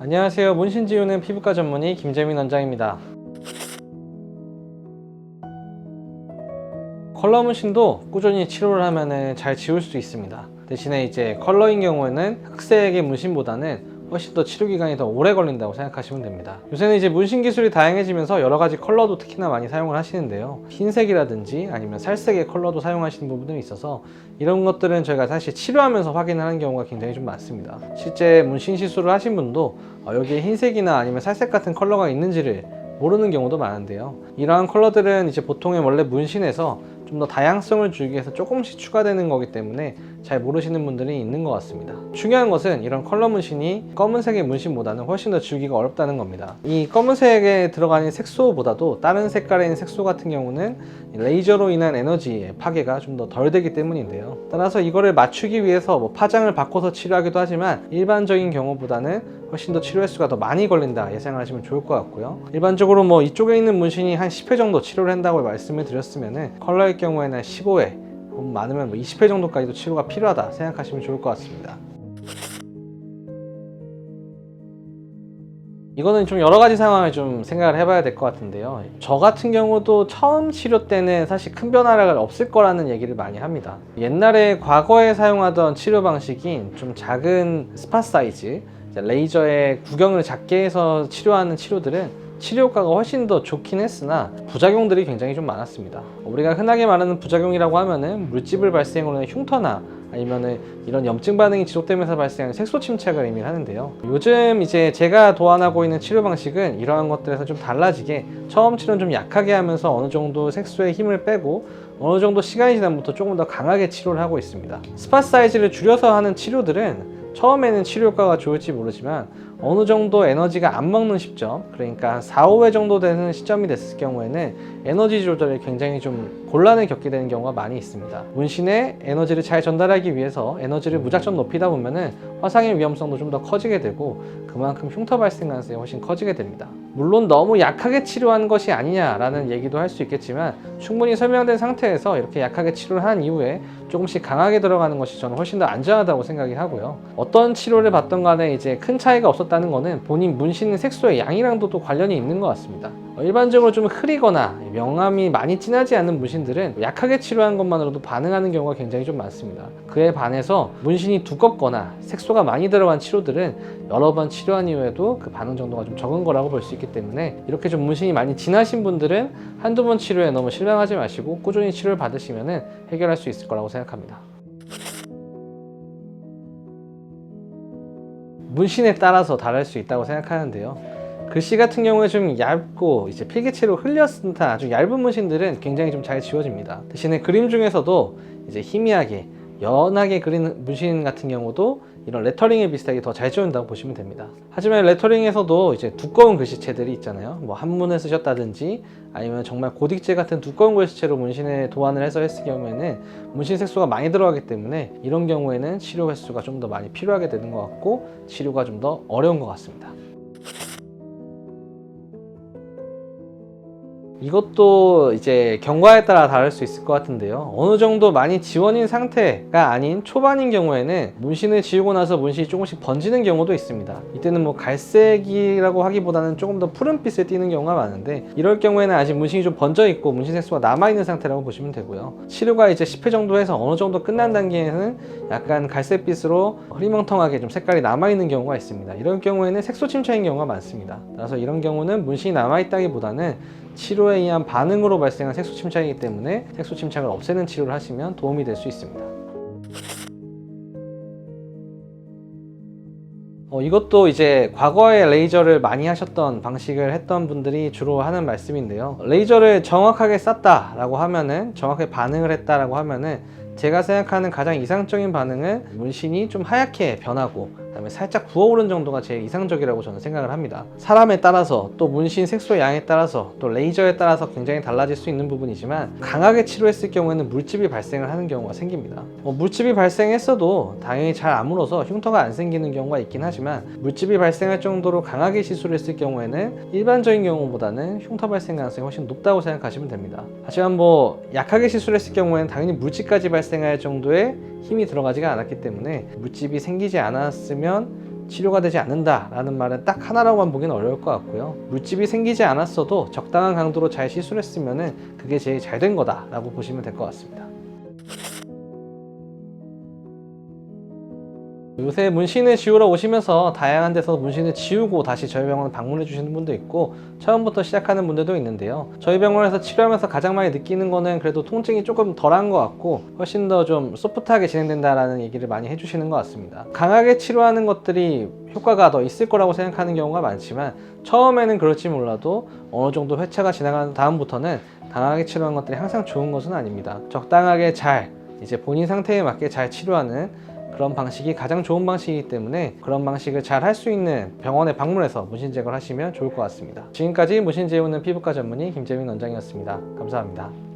안녕하세요. 문신 지우는 피부과 전문의 김재민 원장입니다. 컬러 문신도 꾸준히 치료를 하면 잘 지울 수 있습니다. 대신에 이제 컬러인 경우에는 흑색의 문신보다는 훨씬 더 치료 기간이 더 오래 걸린다고 생각하시면 됩니다. 요새는 이제 문신 기술이 다양해지면서 여러 가지 컬러도 특히나 많이 사용을 하시는데요. 흰색이라든지 아니면 살색의 컬러도 사용하시는 부분들이 있어서 이런 것들은 저희가 사실 치료하면서 확인을 하는 경우가 굉장히 좀 많습니다. 실제 문신 시술을 하신 분도 여기에 흰색이나 아니면 살색 같은 컬러가 있는지를 모르는 경우도 많은데요. 이러한 컬러들은 이제 보통의 원래 문신에서 좀 더 다양성을 주기 위해서 조금씩 추가되는 거기 때문에 잘 모르시는 분들이 있는 것 같습니다. 중요한 것은 이런 컬러 문신이 검은색의 문신보다는 훨씬 더 지우기가 어렵다는 겁니다. 이 검은색에 들어가는 색소보다도 다른 색깔의 있는 색소 같은 경우는 레이저로 인한 에너지의 파괴가 좀 더 덜 되기 때문인데요. 따라서 이거를 맞추기 위해서 파장을 바꿔서 치료하기도 하지만 일반적인 경우보다는 훨씬 더 치료 횟수가 더 많이 걸린다 예상을 하시면 좋을 것 같고요. 일반적으로 이쪽에 있는 문신이 한 10회 정도 치료를 한다고 말씀을 드렸으면 컬러일 경우에는 15회 많으면 20회 정도까지도 치료가 필요하다 생각하시면 좋을 것 같습니다. 이거는 좀 여러 가지 상황을 좀 생각을 해봐야 될 것 같은데요. 저 같은 경우도 처음 치료 때는 사실 큰 변화가 없을 거라는 얘기를 많이 합니다. 옛날에 과거에 사용하던 치료 방식인 좀 작은 스팟 사이즈, 레이저의 구경을 작게 해서 치료하는 치료들은 치료 효과가 훨씬 더 좋긴 했으나 부작용들이 굉장히 좀 많았습니다. 우리가 흔하게 말하는 부작용이라고 하면은 물집을 발생으로 하는 흉터나 아니면은 이런 염증 반응이 지속되면서 발생하는 색소 침착을 의미를 하는데요. 요즘 이제 제가 도안하고 있는 치료 방식은 이러한 것들에서 좀 달라지게 처음 치료는 좀 약하게 하면서 어느 정도 색소의 힘을 빼고 어느 정도 시간이 지나면부터 조금 더 강하게 치료를 하고 있습니다. 스팟 사이즈를 줄여서 하는 치료들은 처음에는 치료 효과가 좋을지 모르지만 어느 정도 에너지가 안 먹는 시점, 그러니까 한 4, 5회 정도 되는 시점이 됐을 경우에는 에너지 조절이 굉장히 좀 곤란을 겪게 되는 경우가 많이 있습니다. 문신에 에너지를 잘 전달하기 위해서 에너지를 무작정 높이다 보면은 화상의 위험성도 좀 더 커지게 되고 그만큼 흉터 발생 가능성이 훨씬 커지게 됩니다. 물론 너무 약하게 치료한 것이 아니냐라는 얘기도 할 수 있겠지만 충분히 설명된 상태에서 이렇게 약하게 치료를 한 이후에 조금씩 강하게 들어가는 것이 저는 훨씬 더 안전하다고 생각이 하고요. 어떤 치료를 받던 간에 이제 큰 차이가 없었다는 것은 본인 문신 색소의 양이랑도 또 관련이 있는 것 같습니다. 일반적으로 좀 흐리거나 명암이 많이 진하지 않은 문신들은 약하게 치료한 것만으로도 반응하는 경우가 굉장히 좀 많습니다. 그에 반해서 문신이 두껍거나 색소가 많이 들어간 치료들은 여러 번 치료한 이후에도 그 반응 정도가 좀 적은 거라고 볼 수 있기 때문에 이렇게 좀 문신이 많이 진하신 분들은 한두 번 치료에 너무 실망하지 마시고 꾸준히 치료를 받으시면 해결할 수 있을 거라고 생각합니다. 문신에 따라서 다를 수 있다고 생각하는데요. 글씨 같은 경우에 좀 얇고 이제 필기체로 흘렸은 듯한 아주 얇은 문신들은 굉장히 좀 잘 지워집니다. 대신에 그림 중에서도 이제 희미하게 연하게 그린 문신 같은 경우도 이런 레터링에 비슷하게 더 잘 지운다고 보시면 됩니다. 하지만 레터링에서도 이제 두꺼운 글씨체들이 있잖아요. 한문을 쓰셨다든지 아니면 정말 고딕체 같은 두꺼운 글씨체로 문신에 도안을 해서 했을 경우에는 문신 색소가 많이 들어가기 때문에 이런 경우에는 치료 횟수가 좀 더 많이 필요하게 되는 것 같고 치료가 좀 더 어려운 것 같습니다. 이것도 이제 경과에 따라 다를 수 있을 것 같은데요. 어느 정도 많이 지워진 상태가 아닌 초반인 경우에는 문신을 지우고 나서 문신이 조금씩 번지는 경우도 있습니다. 이때는 갈색이라고 하기보다는 조금 더 푸른빛을 띠는 경우가 많은데 이럴 경우에는 아직 문신이 좀 번져 있고 문신 색소가 남아있는 상태라고 보시면 되고요. 치료가 이제 10회 정도 해서 어느 정도 끝난 단계에는 약간 갈색빛으로 흐리멍텅하게 좀 색깔이 남아있는 경우가 있습니다. 이런 경우에는 색소 침착인 경우가 많습니다. 따라서 이런 경우는 문신이 남아있다기보다는 치료에 의한 반응으로 발생한 색소 침착이기 때문에 색소 침착을 없애는 치료를 하시면 도움이 될 수 있습니다. 이것도 이제 과거에 레이저를 많이 하셨던 방식을 했던 분들이 주로 하는 말씀인데요. 레이저를 정확하게 쐈다라고 하면은 정확하게 반응을 했다라고 하면은 제가 생각하는 가장 이상적인 반응은 문신이 좀 하얗게 변하고 그다음에 살짝 부어오른 정도가 제일 이상적이라고 저는 생각을 합니다. 사람에 따라서 또 문신 색소의 양에 따라서 또 레이저에 따라서 굉장히 달라질 수 있는 부분이지만 강하게 치료했을 경우에는 물집이 발생을 하는 경우가 생깁니다. 물집이 발생했어도 당연히 잘 아물어서 흉터가 안 생기는 경우가 있긴 하지만 물집이 발생할 정도로 강하게 시술을 했을 경우에는 일반적인 경우보다는 흉터 발생 가능성이 훨씬 높다고 생각하시면 됩니다. 하지만 약하게 시술했을 경우에는 당연히 물집까지 발생할 정도의 힘이 들어가지가 않았기 때문에 물집이 생기지 않았으면 치료가 되지 않는다라는 말은 딱 하나라고만 보기는 어려울 것 같고요. 물집이 생기지 않았어도 적당한 강도로 잘 시술했으면 그게 제일 잘 된 거다라고 보시면 될 것 같습니다. 요새 문신을 지우러 오시면서 다양한 데서 문신을 지우고 다시 저희 병원 방문해 주시는 분도 있고 처음부터 시작하는 분들도 있는데요. 저희 병원에서 치료하면서 가장 많이 느끼는 거는 그래도 통증이 조금 덜한 것 같고 훨씬 더 좀 소프트하게 진행된다라는 얘기를 많이 해주시는 것 같습니다. 강하게 치료하는 것들이 효과가 더 있을 거라고 생각하는 경우가 많지만 처음에는 그럴지 몰라도 어느 정도 회차가 지나간 다음부터는 강하게 치료하는 것들이 항상 좋은 것은 아닙니다. 적당하게 잘 이제 본인 상태에 맞게 잘 치료하는 그런 방식이 가장 좋은 방식이기 때문에 그런 방식을 잘 할 수 있는 병원에 방문해서 문신 제거를 하시면 좋을 것 같습니다. 지금까지 문신 재우는 피부과 전문의 김재민 원장이었습니다. 감사합니다.